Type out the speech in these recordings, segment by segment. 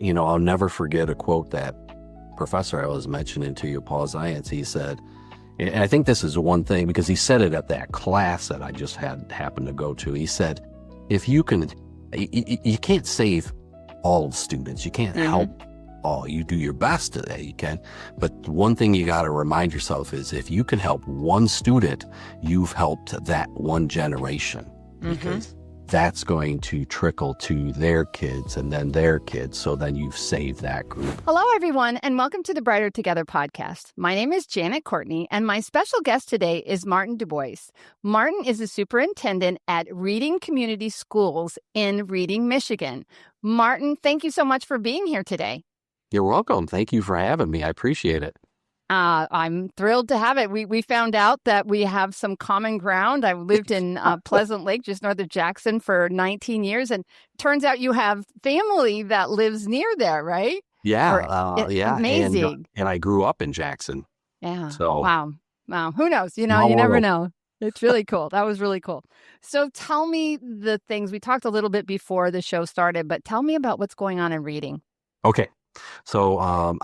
I'll never forget a quote that professor I was mentioning to you, Paul Zients. He said, and I think this is one thing because he said it at that class that I just happened to go to. He said, if you can, you can't save all students. You can't help all. You do your best to that you can. But one thing you got to remind yourself is if you can help one student, you've helped that one generation. Because that's going to trickle to their kids and then their kids. So then you've saved that group. Hello, everyone, and welcome to the Brighter Together podcast. My name is Janet Courtney, and my special guest today is Martin Dubois. Martin is the superintendent at Reading Community Schools in Reading, Michigan. Martin, thank you so much for being here today. You're welcome. Thank you for having me. I appreciate it. I'm thrilled to have it. We found out that we have some common ground. I lived in Pleasant Lake, just north of Jackson, for 19 years. And turns out you have family that lives near there, right? Yeah. Yeah. Amazing. And I grew up in Jackson. Yeah. So Wow. Who knows? You never know. It's really cool. That was really cool. So tell me the things. We talked a little bit before the show started, but tell me about what's going on in Reading. Okay. So,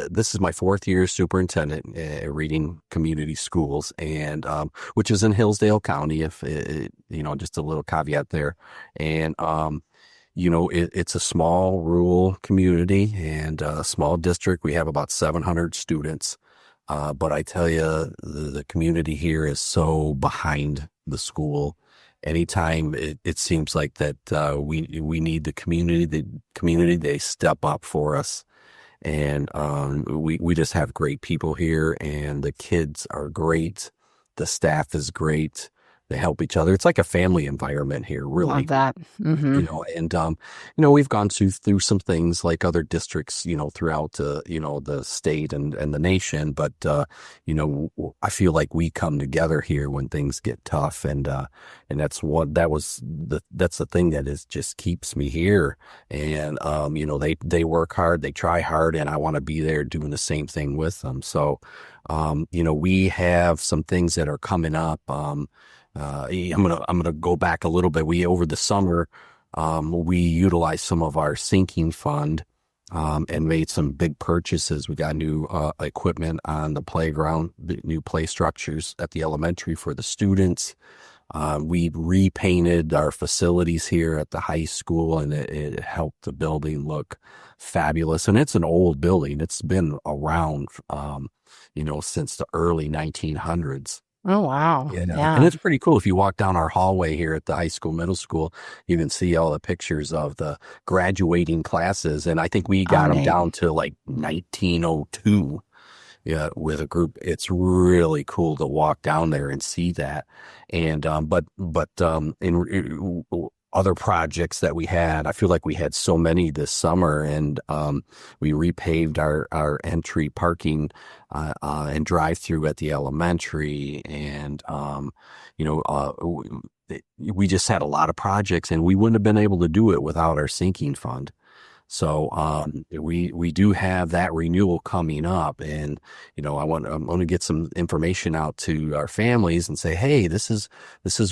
this is my fourth year superintendent at Reading Community Schools, and which is in Hillsdale County. Just a little caveat there. And it's a small rural community and a small district. We have about 700 students, but I tell you, the community here is so behind the school. Anytime it seems like that we need the community, they step up for us. And we just have great people here, and the kids are great. The staff is great. They help each other. It's like a family environment here, really. Love that. We've gone through some things like other districts, throughout, the state and the nation. But, I feel like we come together here when things get tough. And that's that's the thing that just keeps me here. And, they work hard, they try hard, and I want to be there doing the same thing with them. So, we have some things that are coming up. I'm gonna go back a little bit. Over the summer, we utilized some of our sinking fund, and made some big purchases. We got new equipment on the playground, new play structures at the elementary for the students. We repainted our facilities here at the high school, and it helped the building look fabulous. And it's an old building. It's been around, since the early 1900s. Oh, wow. And it's pretty cool. If you walk down our hallway here at the high school, middle school, you can see all the pictures of the graduating classes. And I think we got them down to like 1902. Yeah, with a group. It's really cool to walk down there and see that. And in other projects that we had, I feel like we had so many this summer, and we repaved our entry parking and drive-through at the elementary, and we just had a lot of projects, and we wouldn't have been able to do it without our sinking fund. So we do have that renewal coming up, and I'm going to get some information out to our families and say, hey, this is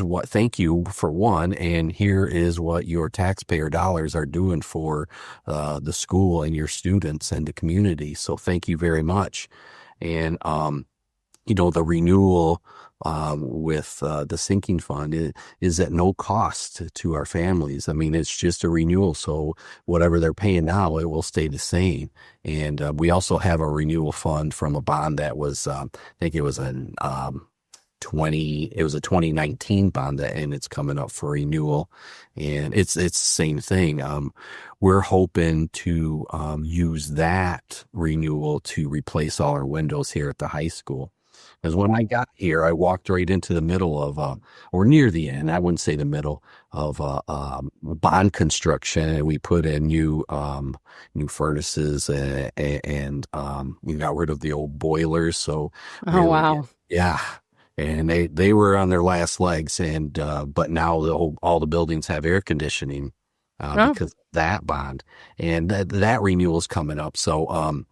what, thank you for one, and here is what your taxpayer dollars are doing for the school and your students and the community. So thank you very much. And the renewal with the sinking fund is at no cost to our families. I mean, it's just a renewal. So whatever they're paying now, it will stay the same. And we also have a renewal fund from a bond that was, I think it was a 2019 bond, and it's coming up for renewal. And it's the same thing. We're hoping to use that renewal to replace all our windows here at the high school. Because when I got here, I walked right into the middle of, or near the end, I wouldn't say the middle of bond construction, and we put in new furnaces, and we got rid of the old boilers. So, wow, yeah, and they were on their last legs, and but now all the buildings have air conditioning because of that bond, and that renewal is coming up. So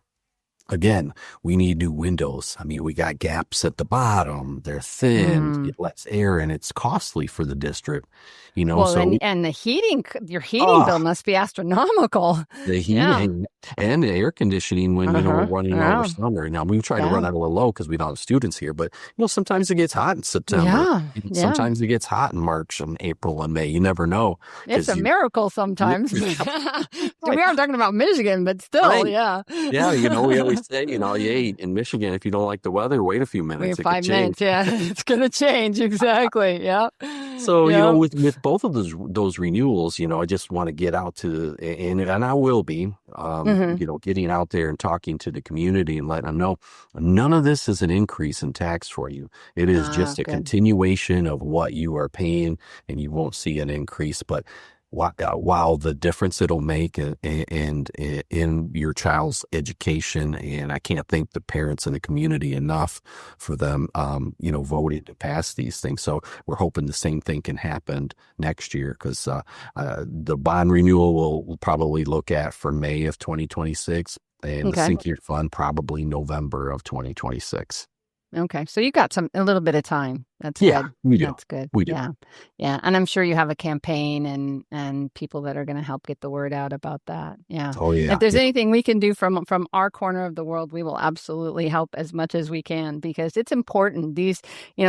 Again, we need new windows. I mean, we got gaps at the bottom. They're thin. Mm. It lets air in. It's costly for the district, Well, so and the heating, your heating oh, bill must be astronomical. the Yeah. heating and the air conditioning when, we're Uh-huh. running over Yeah. summer. Now, we try to run Yeah. out a little low because we don't have students here, but, sometimes it gets hot in September. Yeah. Yeah. Sometimes it gets hot in March and April and May. You never know. It's a miracle sometimes. We Right, aren't talking about Michigan, but still, right. yeah. Yeah, we always say, hey, in Michigan, if you don't like the weather, wait a few We minutes. have It could 5 minutes. change. Yeah. It's going to change. Exactly. Yeah. So, Yeah. with both of those renewals, I just want to get out to, and I will be, Hmm. getting out there and talking to the community and letting them know none of this is an increase in tax for you. It is just a Good. continuation of what you are paying, and you won't see an increase. But while the difference it'll make in your child's education, and I can't thank the parents and the community enough for them, voting to pass these things. So we're hoping the same thing can happen next year, because the bond renewal we'll probably look at for May of 2026, and the Okay. sinking fund probably November of 2026. Okay. So you got a little bit of time. That's Yeah, good. we do. That's good. We do. Yeah. Yeah. And I'm sure you have a campaign and people that are going to help get the word out about that. Yeah. Oh yeah. If there's Yeah. anything we can do from our corner of the world, we will absolutely help as much as we can, because it's important. These,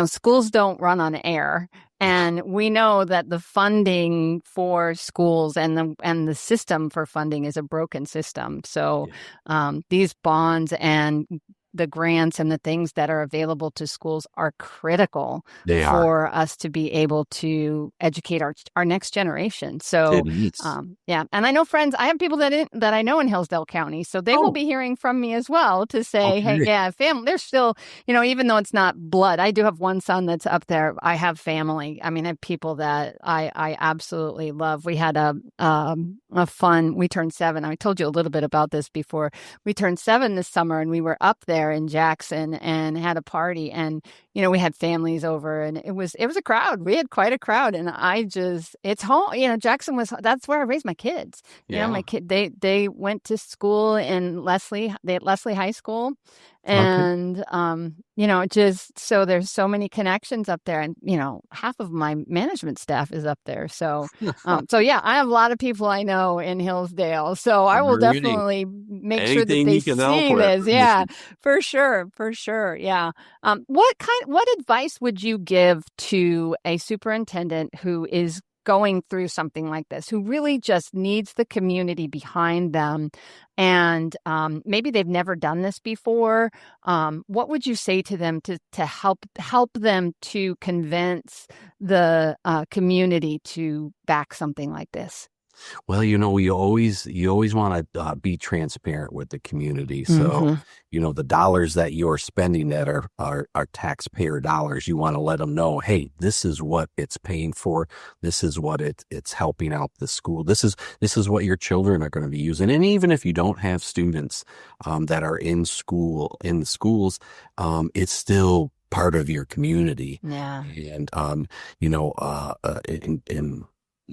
schools don't run on air. And we know that the funding for schools and the system for funding is a broken system. So these bonds and the grants and the things that are available to schools are critical They are. for us to be able to educate our next generation. So, It needs. yeah. And I know I have people that I know in Hillsdale County, so they will be hearing from me as well to say, hey, Okay. yeah, family, they're still, even though it's not blood, I do have one son that's up there. I have family. I mean, I have people that I absolutely love. We had a fun, we turned 7. I told you a little bit about this before. We turned 7 this summer, and we were up there in Jackson and had a party, and we had families over, and it was a crowd. We had quite a crowd, and it's home. Jackson that's where I raised my kids. Yeah. My kid, they went to school in Leslie. They at Leslie High School. Okay. And, just so there's so many connections up there, and, half of my management staff is up there. So, yeah, I have a lot of people I know in Hillsdale. So I will Really? definitely make sure that Anything they you can help see with. this. Yeah, for sure. For sure. Yeah. What advice would you give to a superintendent who is going through something like this, who really just needs the community behind them, and maybe they've never done this before? What would you say to them to help them to convince the community to back something like this? Well, you always want to be transparent with the community. So, the dollars that you're spending that are taxpayer dollars, you want to let them know, hey, this is what it's paying for. This is what it's helping out the school. This is what your children are going to be using. And even if you don't have students that are in the schools, it's still part of your community. Yeah. And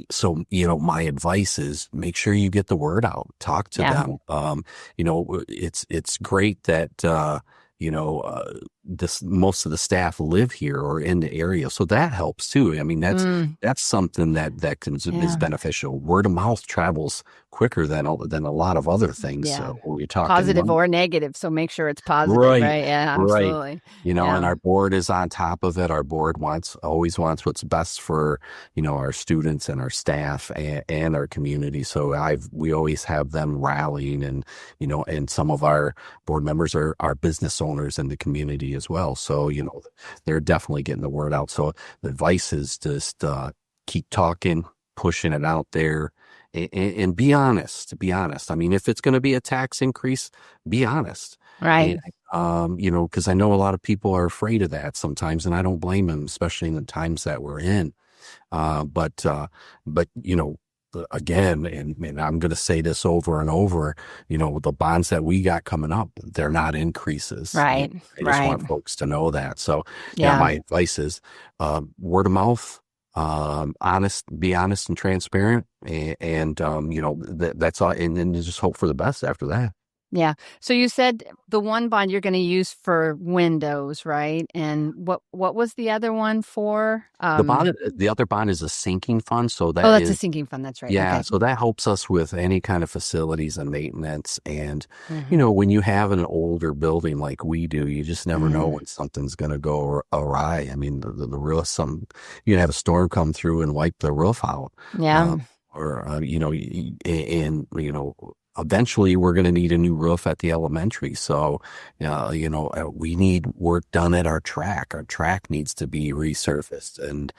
so, my advice is make sure you get the word out, talk to them. It's great that, most of the staff live here or in the area. So that helps too. I mean, that's something that is beneficial. Word of mouth travels quicker than a lot of other things. Yeah. So when you're talking Positive or negative. So make sure it's positive, right? Yeah, absolutely. Right. And our board is on top of it. Our board always wants what's best for, our students and our staff and our community. So we always have them rallying, and, and some of our board members are business owners in the community as well. So, they're definitely getting the word out. So the advice is just keep talking, pushing it out there, and be honest. I mean, if it's going to be a tax increase, be honest. Right. And, because I know a lot of people are afraid of that sometimes, and I don't blame them, especially in the times that we're in. But again, and I'm going to say this over and over, the bonds that we got coming up, they're not increases. Right. I just want folks to know that. So Yeah. my advice is word of mouth, be honest and transparent, and that's all. And then just hope for the best after that. Yeah. So you said the one bond you're going to use for windows, right? And what was the other one for? The other bond is a sinking fund. So Oh, that that's a is, sinking fund. That's right. yeah, Okay. so that helps us with any kind of facilities and maintenance. And, Hmm. when you have an older building like we do, you just never know Hmm. when something's going to go awry. I mean, the roof, you can have a storm come through and wipe the roof out. Uh, Yeah. or, and, eventually we're going to need a new roof at the elementary. So, we need work done at our track. Our track needs to be resurfaced. And,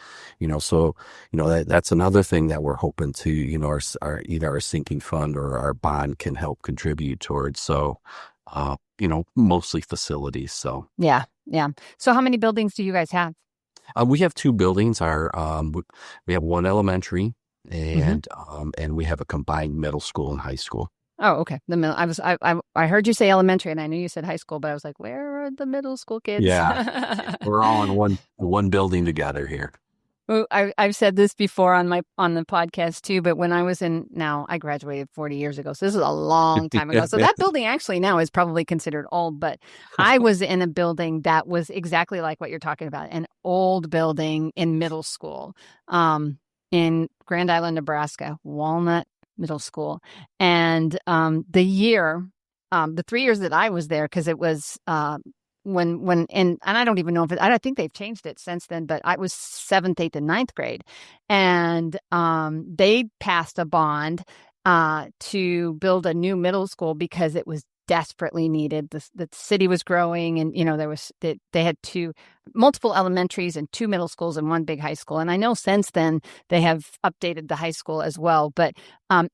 so, that's another thing that we're hoping to, our either our sinking fund or our bond can help contribute towards. So, mostly facilities. So, Yeah. Yeah. So how many buildings do you guys have? we have two buildings. We have one elementary Hmm. and we have a combined middle school and high school. Oh, okay. The middle. I heard you say elementary, and I knew you said high school, but I was like, where are the middle school kids? Yeah. Yeah. We're all in one building together here. Well, I've said this before on the podcast too, but when I graduated 40 years ago, so this is a long time ago. So that building actually now is probably considered old, but I was in a building that was exactly like what you're talking about, an old building in middle school, in Grand Island, Nebraska, Walnut Middle School. And the 3 years that I was there, because it was and I don't even know if I don't think they've changed it since then, but I was seventh, eighth, and ninth grade. And they passed a bond to build a new middle school because it was desperately needed. The city was growing, and they had multiple elementaries and two middle schools and one big high school. And I know since then they have updated the high school as well. But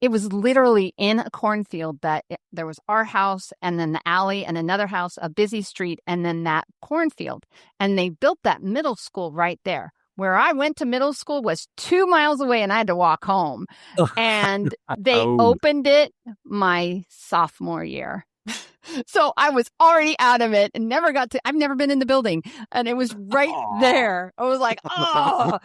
it was literally in a cornfield there was our house and then the alley and another house, a busy street, and then that cornfield. And they built that middle school right there. Where I went to middle school was 2 miles away, and I had to walk home. And they Oh, opened it my sophomore year. So I was already out of it and I've never been in the building, and it was right aw. there. I was like, oh,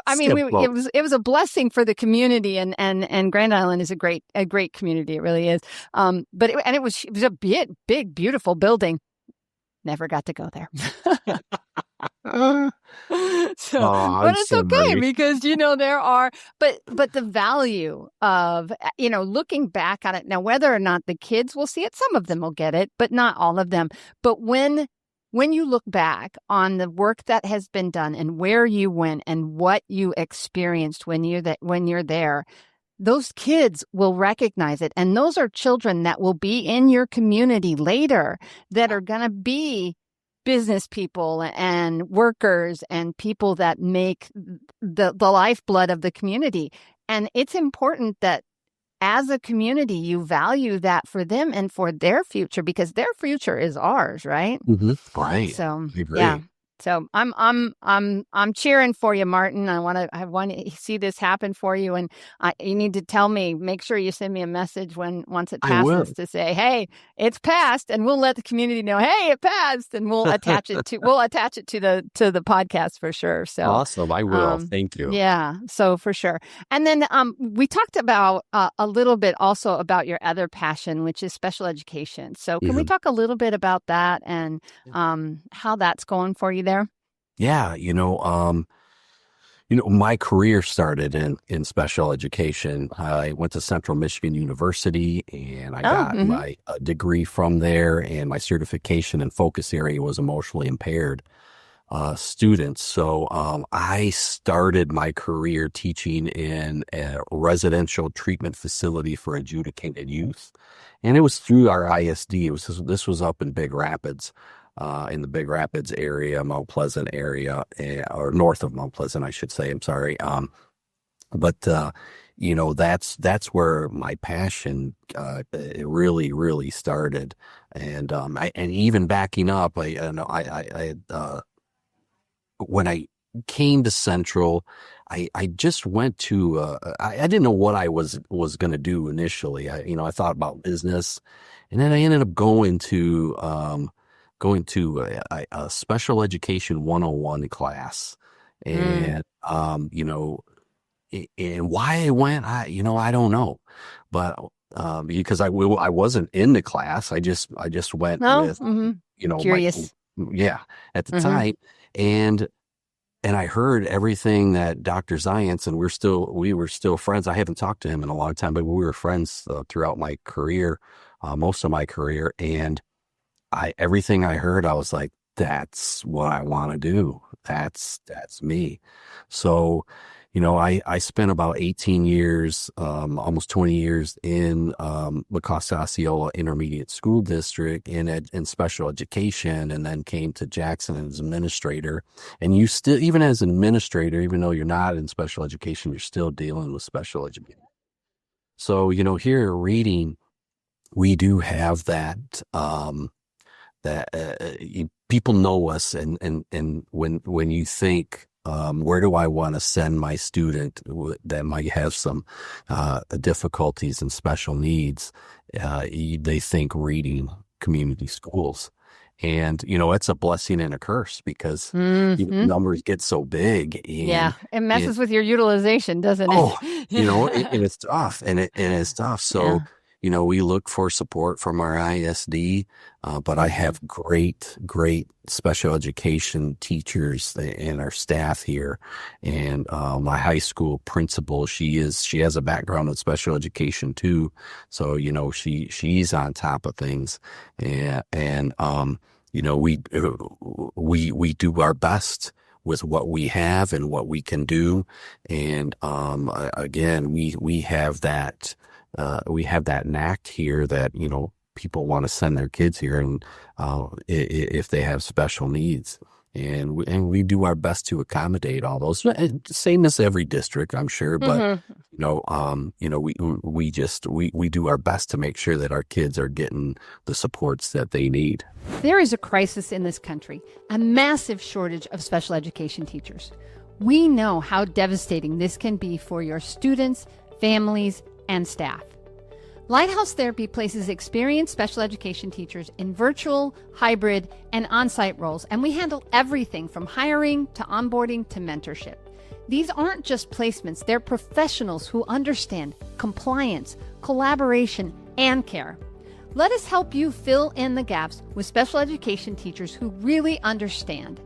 I mean, Simple. it was a blessing for the community, and Grand Island is a great community. It really is. But it was a big, beautiful building. Never got to go there. Uh, So, oh, but I'm it's okay sorry. because there are, but the value of looking back on it now, whether or not the kids will see it, some of them will get it, but not all of them. But when you look back on the work that has been done and where you went and what you experienced when you're there, those kids will recognize it, and those are children that will be in your community later that are going to be business people and workers and people that make the lifeblood of the community. And it's important that as a community, you value that for them and for their future, because their future is ours, right? Right. So, I yeah. agree. So I'm cheering for you, Martin. I want to see this happen for you, and you need to tell me. Make sure you send me a message once it I will. passes to say, "Hey, it's passed," and we'll let the community know, "Hey, it passed," and we'll attach it to the podcast for sure. So, Awesome. I will. Thank you. yeah, so for sure. And then we talked about a little bit also about your other passion, which is special education. So can we Mhm. talk a little bit about that and how that's going for you there? Yeah. My career started in special education. I went to Central Michigan University and I Oh, got my degree from there, and my certification and focus area was emotionally impaired students. So I started my career teaching in a residential treatment facility for adjudicated youth, and it was through our ISD. This was up in Big Rapids, in the Big Rapids area, Mount Pleasant area, or north of Mount Pleasant, I should say. I'm sorry. But that's where my passion it really started. And and even backing up, when I came to Central, I just went to I didn't know what I was going to do initially. I thought about business, and then I ended up going to a special education 101 class, mm, and and why I went, I don't know, but because I wasn't in the class. I just went No, with, my, curious. yeah, at the Hmm. time. And I heard everything that Dr. Zients, and we were still friends. I haven't talked to him in a long time, but we were friends throughout my career, most of my career. And everything I heard, I was like, that's what I want to do. That's me. So, I spent about 18 years, almost 20 years in La Costa Osceola Intermediate School District in special education, and then came to Jackson as administrator. And you still, even as an administrator, even though you're not in special education, you're still dealing with special education. So, here at Reading, we do have that people know us, and when you think, where do I want to send my student that might have some difficulties and special needs, they think Reading Community Schools. And it's a blessing and a curse, because Hmm. numbers get so big, Yeah, and it it messes with your utilization, doesn't oh, it? and it's tough, and it's tough. So, Yeah. we look for support from our ISD, but I Mhm. have great special education teachers and our staff here. And my high school principal, she has a background in special education too. So, she's on top of things. And we do our best with what we have and what we can do. And again, we have that knack here that, people want to send their kids here, and if they have special needs. And we do our best to accommodate all those. Same as every district, I'm sure, but Mhm. we do our best to make sure that our kids are getting the supports that they need. There is a crisis in this country, a massive shortage of special education teachers. We know how devastating this can be for your students, families, and staff. Lighthouse Therapy places experienced special education teachers in virtual, hybrid, and on-site roles, and we handle everything from hiring to onboarding to mentorship. These aren't just placements, they're professionals who understand compliance, collaboration, and care. Let us help you fill in the gaps with special education teachers who really understand.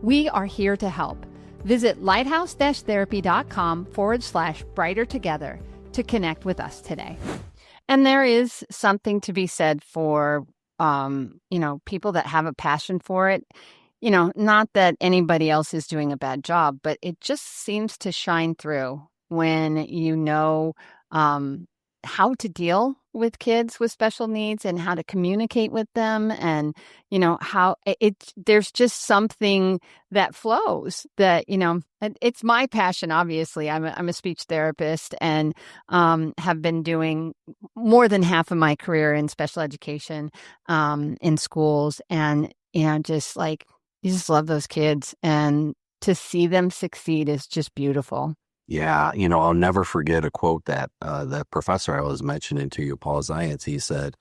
We are here to help. Visit lighthouse-therapy.com/brighter together to connect with us today. And there is something to be said for, people that have a passion for it. Not that anybody else is doing a bad job, but it just seems to shine through when how to deal with kids with special needs and how to communicate with them, and how there's just something that flows that it's my passion. Obviously, I'm a speech therapist, and have been doing more than half of my career in special education, in schools, and just like you just love those kids, and to see them succeed is just beautiful. Yeah, I'll never forget a quote that the professor I was mentioning to you, Paul Zients, he said,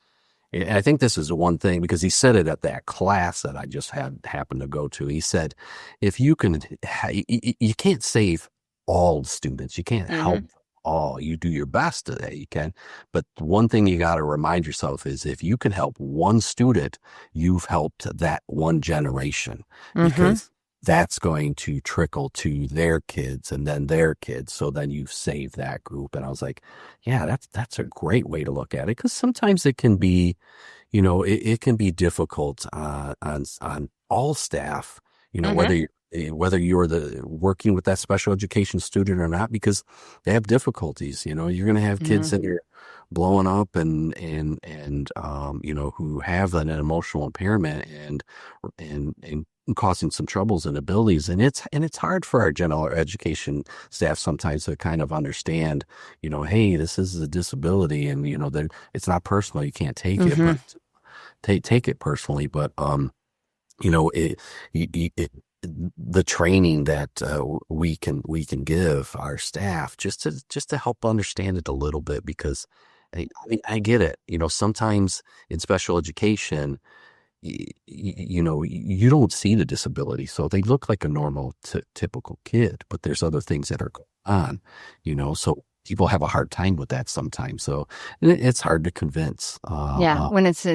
and I think this is the one thing, because he said it at that class that I just happened to go to. He said, if you can, you can't save all the students. You can't help Hmm. all. You do your best that you can. But one thing you got to remind yourself is, if you can help one student, you've helped that one generation, Hmm. because that's going to trickle to their kids and then their kids. So then you've saved that group. And I was like, yeah, that's a great way to look at it, because sometimes it can be, it can be difficult on all staff, Hmm. whether you're the working with that special education student or not, because they have difficulties. You're going to have kids that are blowing up, and who have an emotional impairment, and causing some troubles and abilities. And it's hard for our general education staff sometimes to kind of understand, hey, this is a disability, and it's not personal. You can't take it, Hmm. but take it personally. But the training that we can give our staff, just to help understand it a little bit, because I get it. Sometimes in special education, you don't see the disability, so they look like a normal typical kid, but there's other things that are going on. So people have a hard time with that sometimes. So it's hard to convince. Yeah, when it's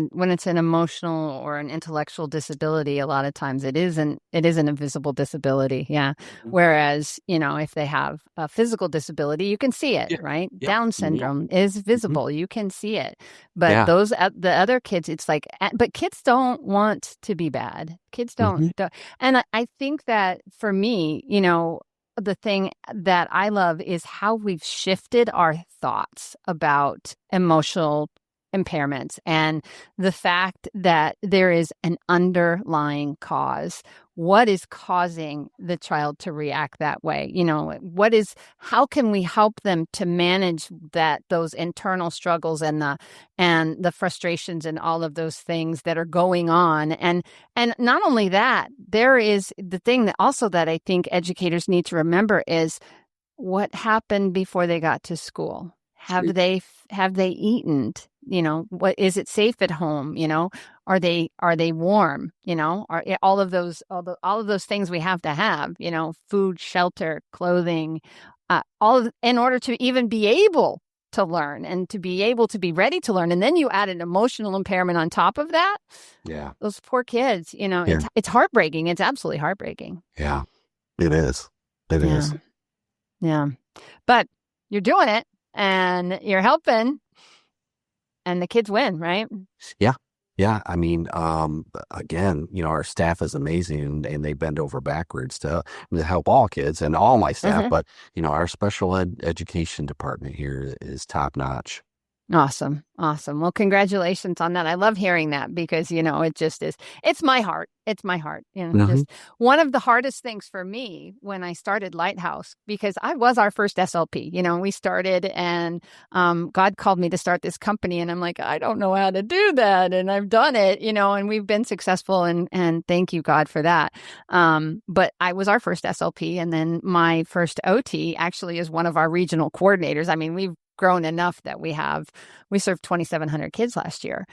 an emotional or an intellectual disability, a lot of times it isn't a visible disability. Yeah. Whereas, if they have a physical disability, you can see it, Yeah. right? Yeah. Down Yeah. syndrome is Mhm. visible. You can see it. But Yeah. the other kids, it's like, but kids don't want to be bad. Kids Mhm. don't. And I think that for me, the thing that I love is how we've shifted our thoughts about emotional impairments and the fact that there is an underlying cause. What is causing the child to react that way? How can we help them to manage those internal struggles and the frustrations and all of those things that are going on? And not only that, there is the thing that also that I think educators need to remember is what happened before they got to school. True. Have they eaten? What is it safe at home? Are they warm? Are all of those things we have to have? Food, shelter, clothing, in order to even be able to learn and to be able to be ready to learn. And then you add an emotional impairment on top of that. Yeah. Those poor kids. Yeah. It's heartbreaking. It's absolutely heartbreaking. Yeah. It is. It Yeah. is. Yeah. But you're doing it and you're helping and the kids win, right? Yeah. Yeah. I mean, again, our staff is amazing and they bend over backwards to help all kids and all my staff. Mhm. But, our special education department here is top notch. Awesome. Awesome. Well, congratulations on that. I love hearing that because, it just is, it's my heart. It's my heart. Mhm. Just one of the hardest things for me when I started Lighthouse, because I was our first SLP, we started and God called me to start this company and I'm like, I don't know how to do that. And I've done it, and we've been successful and thank you, God, for that. But I was our first SLP. And then my first OT actually is one of our regional coordinators. I mean, we've grown enough that we served 2,700 kids last year.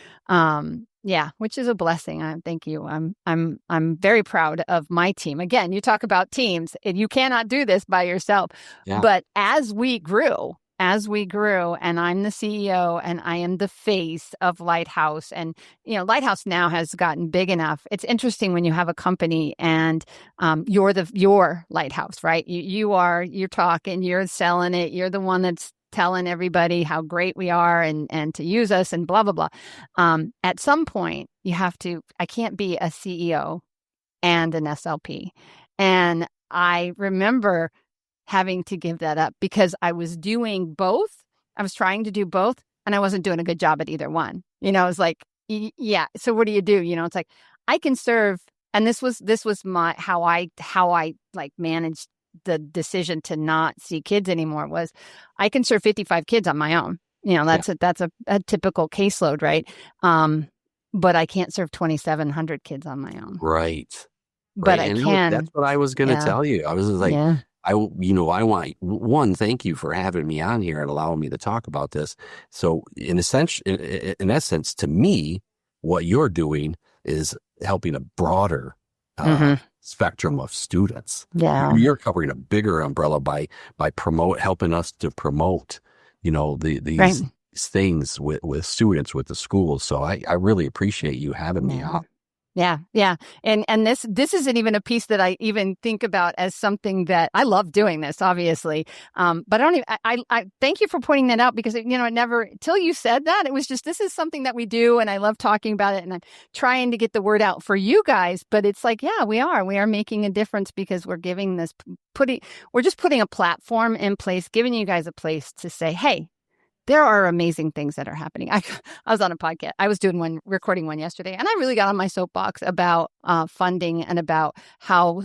Yeah, which is a blessing. Thank you. I'm very proud of my team. Again, you talk about teams, and you cannot do this by yourself. Yeah. But as we grew, and I'm the CEO and I am the face of Lighthouse. And, Lighthouse now has gotten big enough. It's interesting when you have a company and you're your Lighthouse, right? You're talking, you're selling it. You're the one that's telling everybody how great we are and to use us and blah, blah, blah. At some point, I can't be a CEO and an SLP. And I remember having to give that up because I was doing both. I was trying to do both and I wasn't doing a good job at either one. It was like, yeah. So what do? It's like, I can serve. And this was my, how I like managed the decision to not see kids anymore was I can serve 55 kids on my own. That's a typical caseload, right? But I can't serve 2,700 kids on my own. Right. But Right. I And can. that's what I was going to Yeah. tell you. I was like, Yeah. I want one, thank you for having me on here and allowing me to talk about this. So in essence, to me, what you're doing is helping a broader Mhm. spectrum of students. Yeah. You're covering a bigger umbrella by helping us to promote, these Right. things with students, with the schools. So I really appreciate you having me on. Yeah. Yeah. And this isn't even a piece that I even think about as something that I love doing this, obviously. But I don't even, I thank you for pointing that out because, it never, till you said that, it was just, this is something that we do. And I love talking about it and I'm trying to get the word out for you guys, but it's like, yeah, we are making a difference because we're giving we're just putting a platform in place, giving you guys a place to say, hey, there are amazing things that are happening. I was on a podcast. I was recording one yesterday, and I really got on my soapbox about funding and about how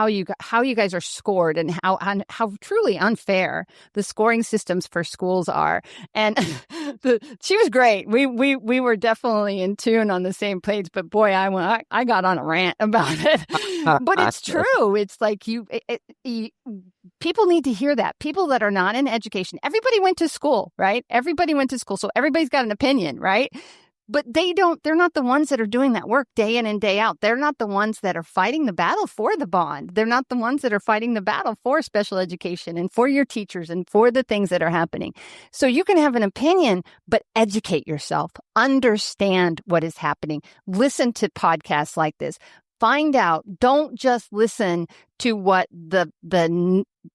you guys are scored and how truly unfair the scoring systems for schools are. And she was great. We were definitely in tune on the same page. But boy, I got on a rant about it. But it's true. It's like people need to hear that. People that are not in education, everybody went to school, right? Everybody went to school. So everybody's got an opinion, right? But they're not the ones that are doing that work day in and day out. They're not the ones that are fighting the battle for the bond. They're not the ones that are fighting the battle for special education and for your teachers and for the things that are happening. So you can have an opinion, but educate yourself, understand what is happening, listen to podcasts like this. Find out. Don't just listen to what the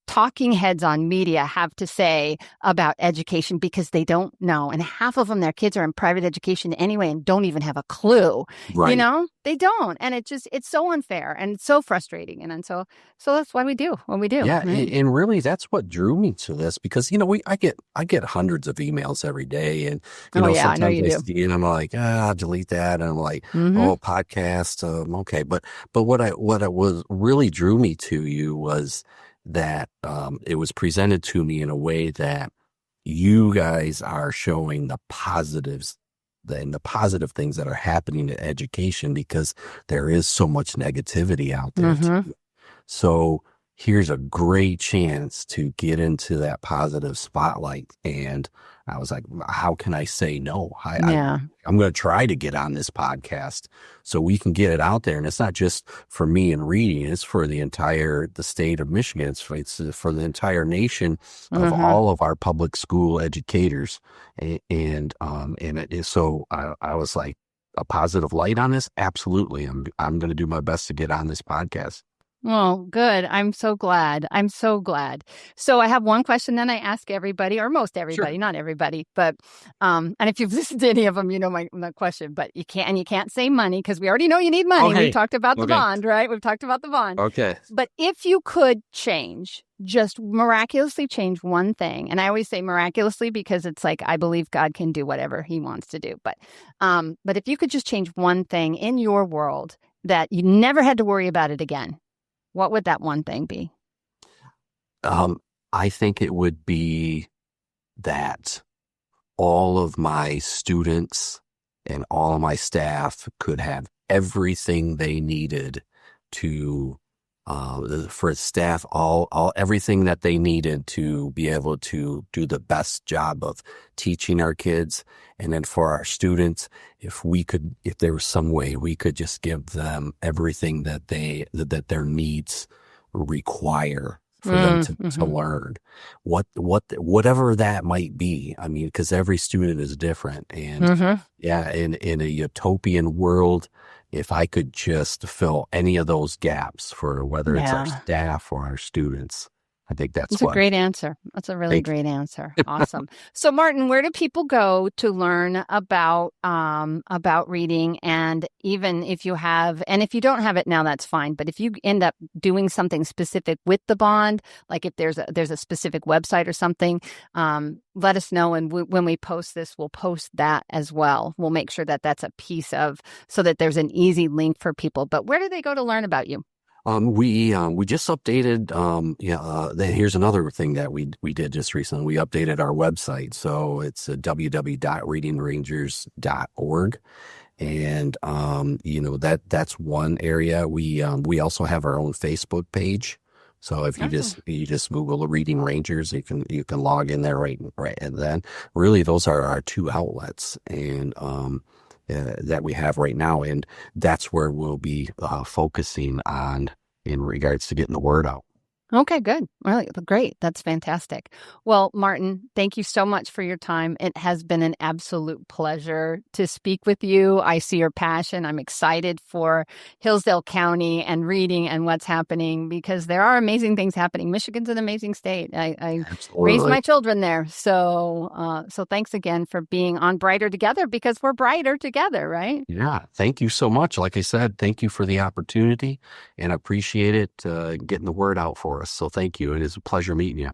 talking heads on media have to say about education, because they don't know. And half of them, their kids are in private education anyway and don't even have a clue. Right. They don't. And it's so unfair and it's so frustrating. And so that's why we do what we do. Yeah, right? and really that's what drew me to this, because I get hundreds of emails every day, and I know sometimes you I do. see and I'm like, I'll delete that, and I'm like, Mm-hmm. oh, podcast, okay, but what it was really drew me to you was that it was presented to me in a way that you guys are showing the positives and the positive things that are happening in education, because there is so much negativity out there Mm-hmm. too. So here's a great chance to get into that positive spotlight. And I was like, how can I say no? Yeah. I'm going to try to get on this podcast so we can get it out there. And it's not just for me and reading, it's for the state of Michigan. It's for the entire nation of Mm-hmm. all of our public school educators. And it is, so I was like, a positive light on this? Absolutely. I'm going to do my best to get on this podcast. Well, good. I'm so glad. I'm so glad. So I have one question that I ask everybody, or most everybody, Sure. not everybody, but and if you've listened to any of them, you know my question. But you can't say money, because we already know you need money. Okay. We've talked about the Okay. bond, right? We've talked about the bond. Okay. But if you could just miraculously change one thing, and I always say miraculously because it's like I believe God can do whatever He wants to do. But if you could just change one thing in your world that you never had to worry about it again, what would that one thing be? I think it would be that all of my students and all of my staff could have everything they needed to, for staff, everything that they needed to be able to do the best job of teaching our kids. And then for our students, if there was some way we could just give them everything that their needs require for them to learn, whatever that might be. I mean, because every student is different, and yeah, in a utopian world, if I could just fill any of those gaps for whether it's our staff or our students, I think that's a great answer. That's a really great answer. Awesome. So, Martin, where do people go to learn about reading? And even if you have, and if you don't have it now, that's fine. But if you end up doing something specific with the bond, like if there's a specific website or something, let us know. And when we post this, we'll post that as well. We'll make sure that that's a piece of, so that there's an easy link for people. But where do they go to learn about you? We just updated, here's another thing that we did just recently. We updated our website. So it's www.readingrangers.org. And, that's one area. We also have our own Facebook page. So if you just Google the Reading Rangers, you can log in there right. And then really those are our two outlets. And, that we have right now. And that's where we'll be focusing on in regards to getting the word out. Okay, good. Really great. That's fantastic. Well, Martin, thank you so much for your time. It has been an absolute pleasure to speak with you. I see your passion. I'm excited for Hillsdale County and reading and what's happening, because there are amazing things happening. Michigan's an amazing state. I raised my children there. So thanks again for being on Brighter Together, because we're brighter together, right? Yeah. Thank you so much. Like I said, thank you for the opportunity, and I appreciate it getting the word out for us. So thank you. It is a pleasure meeting you.